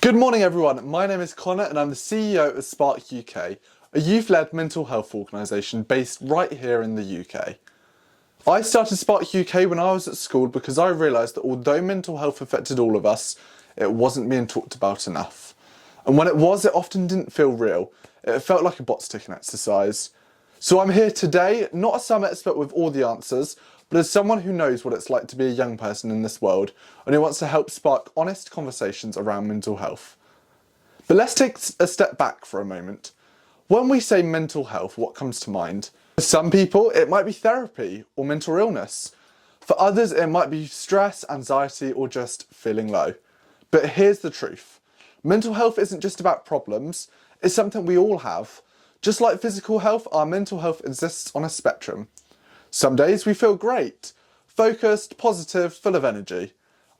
Good morning everyone, my name is Connor and I'm the CEO of Spark UK, a youth-led mental health organisation based right here in the UK. I started Spark UK when I was at school because I realised that although mental health affected all of us, it wasn't being talked about enough. And when it was, it often didn't feel real. It felt like a box ticking exercise. So I'm here today, not as some expert with all the answers, but as someone who knows what it's like to be a young person in this world and who wants to help spark honest conversations around mental health. But let's take a step back for a moment. When we say mental health, what comes to mind? For some people, it might be therapy or mental illness. For others, it might be stress, anxiety, or just feeling low. But here's the truth. Mental health isn't just about problems, it's something we all have. Just like physical health, our mental health exists on a spectrum. Some days we feel great, focused, positive, full of energy.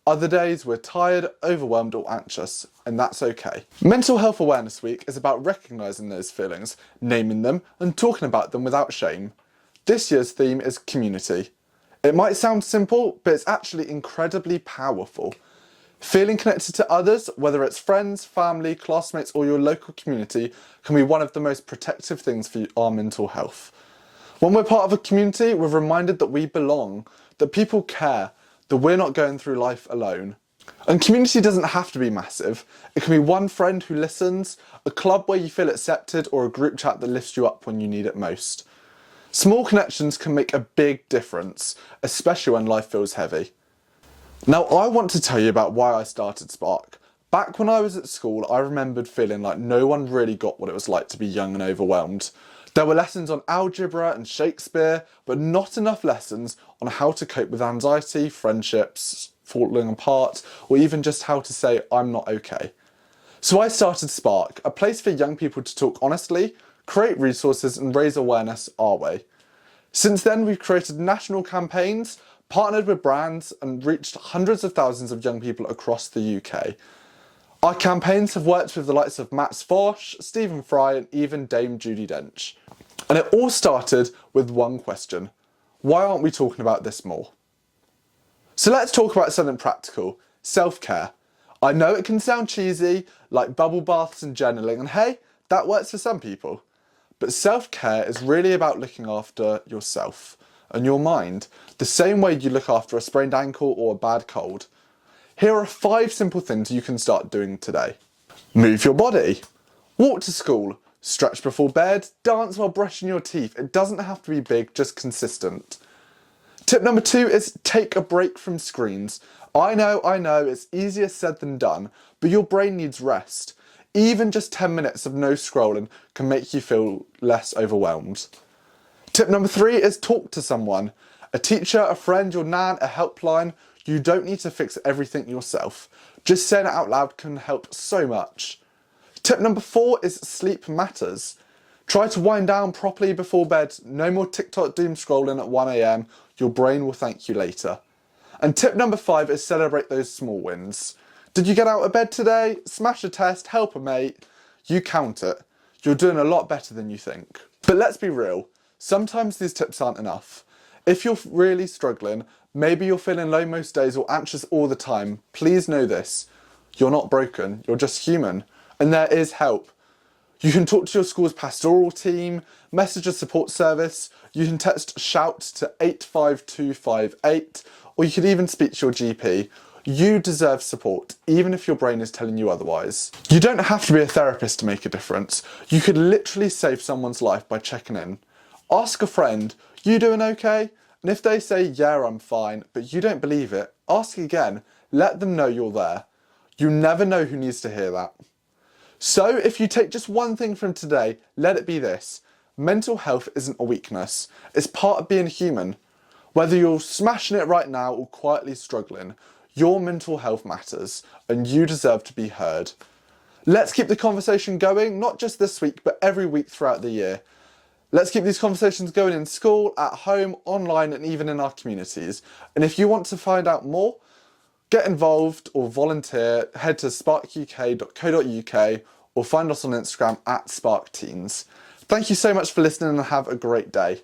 Other days we're tired, overwhelmed or anxious, and that's okay. Mental Health Awareness Week is about recognising those feelings, naming them and talking about them without shame. This year's theme is community. It might sound simple, but it's actually incredibly powerful. Feeling connected to others, whether it's friends, family, classmates or your local community, can be one of the most protective things for our mental health. When we're part of a community, we're reminded that we belong, that people care, that we're not going through life alone. And community doesn't have to be massive. It can be one friend who listens, a club where you feel accepted, or a group chat that lifts you up when you need it most. Small connections can make a big difference, especially when life feels heavy. Now, I want to tell you about why I started Spark. Back when I was at school, I remembered feeling like no one really got what it was like to be young and overwhelmed. There were lessons on algebra and Shakespeare, but not enough lessons on how to cope with anxiety, friendships, falling apart, or even just how to say, I'm not okay. So I started Spark, a place for young people to talk honestly, create resources and raise awareness our way. Since then, we've created national campaigns, partnered with brands and reached hundreds of thousands of young people across the UK. Our campaigns have worked with the likes of Matt Fosh, Stephen Fry and even Dame Judi Dench. And it all started with one question. Why aren't we talking about this more? So let's talk about something practical, self-care. I know it can sound cheesy, like bubble baths and journaling, and hey, that works for some people. But self-care is really about looking after yourself and your mind, the same way you look after a sprained ankle or a bad cold. Here are 5 simple things you can start doing today. Move your body. Walk to school. Stretch before bed. Dance while brushing your teeth. It doesn't have to be big, just consistent. Tip number 2 is take a break from screens. I know, it's easier said than done, but your brain needs rest. Even just 10 minutes of no scrolling can make you feel less overwhelmed. Tip number 3 is talk to someone. A teacher, a friend, your nan, a helpline. You don't need to fix everything yourself. Just saying it out loud can help so much. Tip number 4 is sleep matters. Try to wind down properly before bed. No more TikTok doom scrolling at 1 AM. Your brain will thank you later. And tip number 5 is celebrate those small wins. Did you get out of bed today? Smash a test, help a mate. You count it. You're doing a lot better than you think. But let's be real. Sometimes these tips aren't enough. If you're really struggling, maybe you're feeling low most days or anxious all the time, please know this. You're not broken, you're just human. And there is help. You can talk to your school's pastoral team, message a support service, you can text SHOUT to 85258, or you could even speak to your GP. You deserve support, even if your brain is telling you otherwise. You don't have to be a therapist to make a difference. You could literally save someone's life by checking in. Ask a friend, you doing okay? And if they say, yeah, I'm fine, but you don't believe it, ask again. Let them know you're there. You never know who needs to hear that. So if you take just one thing from today, let it be this. Mental health isn't a weakness. It's part of being human. Whether you're smashing it right now or quietly struggling, your mental health matters and you deserve to be heard. Let's keep the conversation going, not just this week, but every week throughout the year. Let's keep these conversations going in school, at home, online, and even in our communities. And if you want to find out more, get involved or volunteer, head to sparkuk.co.uk or find us on Instagram @SparkTeens. Thank you so much for listening and have a great day.